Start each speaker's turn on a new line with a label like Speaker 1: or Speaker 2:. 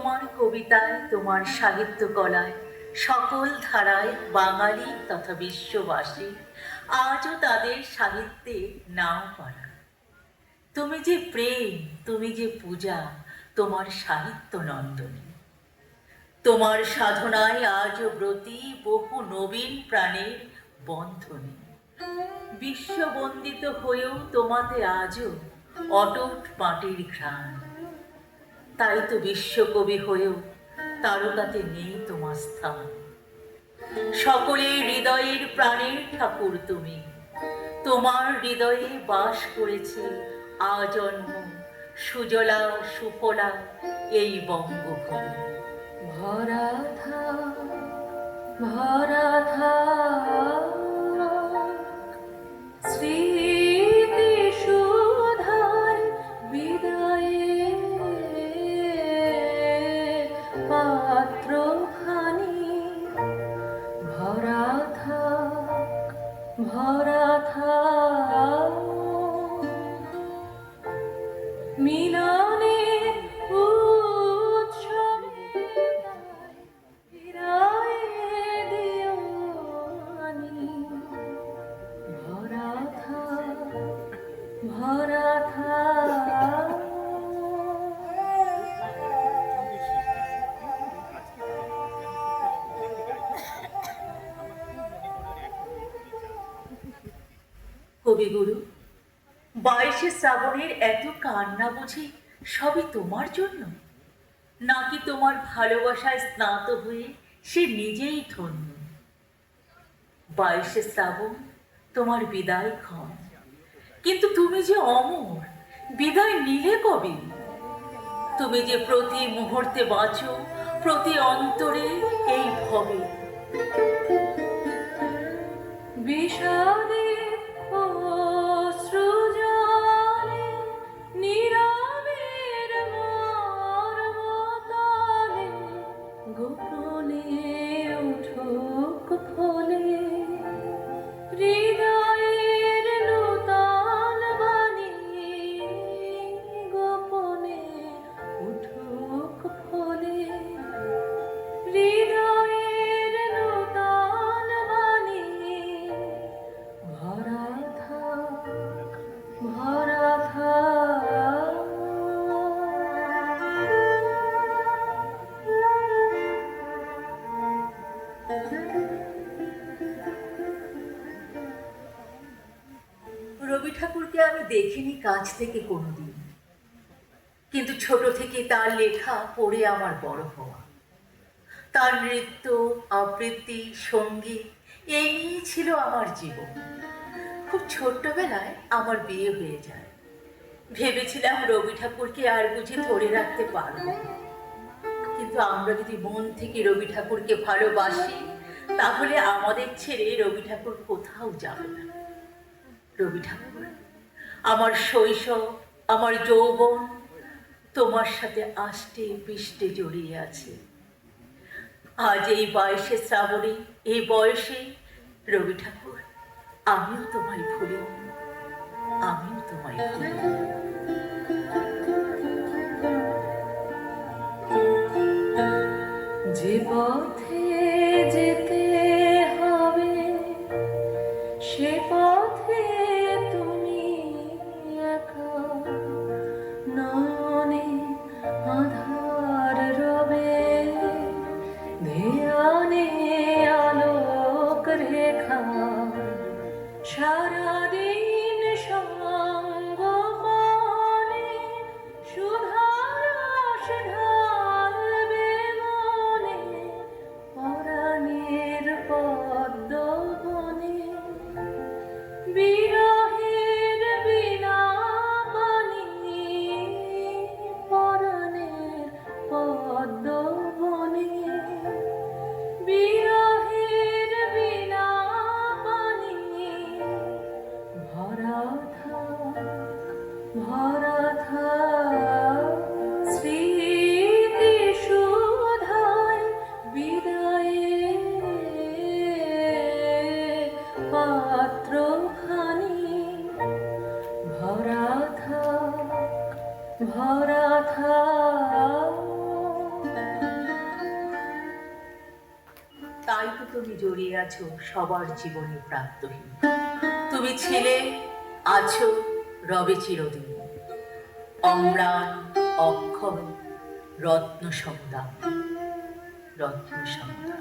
Speaker 1: তোমার কবিতায়, তোমার সাহিত্য কলায় সকল ধারায় বাঙালি তথা বিশ্ববাসী আজও তাদের সাহিত্যে নাও পারা। তুমি যে প্রেম, তুমি যে পূজা, তোমার সাহিত্য নন্দনী। তোমার সাধনায় আজও ব্রতী বহু নবীন প্রাণের বন্ধনী। বিশ্ববন্দিত হয়েও তোমাতে আজও অটুট মাটির ঘ্রাণ। তাই তো বিশ্বকবি হয়েও তারকাতে নেই তোমার স্থান। সকলের হৃদয়ের প্রাণের ঠাকুর তুমি। তোমার হৃদয়ে বাস করেছে আজন্ম সুজলা সুফলা এই বঙ্গভূমি।
Speaker 2: ভরা থাক, ভরা থাক স্মৃতি সুধায় বিদায়ে পাত্রখানি। ভরা থাক, ভরা থাক মিলনে উৎসবে ফিরায়ে দিও আনি। ভরা থাক, ভরা থাক।
Speaker 1: কবিগুরু, 22শে শ্রাবণের এত কান্না বুঝি সবই তোমার জন্য? নাকি তোমার ভালোবাসায় স্নাত হয়ে সে নিজেই ধন্য? 22শে শ্রাবণ তোমার বিদায় ক্ষণ, কিন্তু তুমি যে অমর, বিদায় নিলে কবে? তুমি যে প্রতি মুহূর্তে বাঁচো, প্রতি অন্তরে এই ভবে।
Speaker 2: বিষাদে অশ্রু জলে নীরবের মর্মতলে গোপনে উঠুক ফলে হৃদয়ের নূতন বাণী। গোপনে উঠুক ফলে হৃদয়ের নূতন বাণী। ভরা থাক, ভরা থাক।
Speaker 1: রবি ঠাকুরকে আমি দেখিনি কাছ থেকে কোনোদিন, কিন্তু ছোট থেকে তার লেখা পড়ে আমার বড় হওয়া। তার নৃত্য, আবৃত্তি, সঙ্গীত এই নিয়েই ছিল আমার জীবন। খুব ছোট্টবেলায় আমার বিয়ে হয়ে যায়। ভেবেছিলাম রবি ঠাকুরকে আর বুঝি ধরে রাখতে পারবো, কিন্তু আমরা যদি মন থেকে রবি ঠাকুরকে ভালোবাসি তাহলে আমাদের ছেড়ে রবি ঠাকুর কোথাও যাবে না। রবি ঠাকুর, আমার শৈশব, আমার যৌবন তোমার সাথে আষ্টে পৃষ্ঠে জড়িয়ে আছে। আজ এই 22শে শ্রাবণে, এই বয়সে রবি ঠাকুর, আমিও তোমায় ভুলিনি, আমিও তোমায় ভুলিনি।
Speaker 2: যে পথে যেতে হবে সে পথে তুমি একা। নয়নে আধার রবে, ধ্যানে আলোক রেখা। সারাদিন সঙ্গমনে সুধারস ঢালবে মনে। পরাণের পদ্ম বনে বিরহের বীণা বাণী। পরাণের পদ্ম বনে বিরহের বীণা বাণী। ভরা থাক, ভরা থাক স্মৃতি
Speaker 1: তাই তো তুমি জড়িয়ে আছো সবার জীবনে প্রাত্যহীন। তুমি ছিলে, আছো, রবে চিরদিন অম্লান, অক্ষয়, রত্ন সমদা, রত্ন সমদা।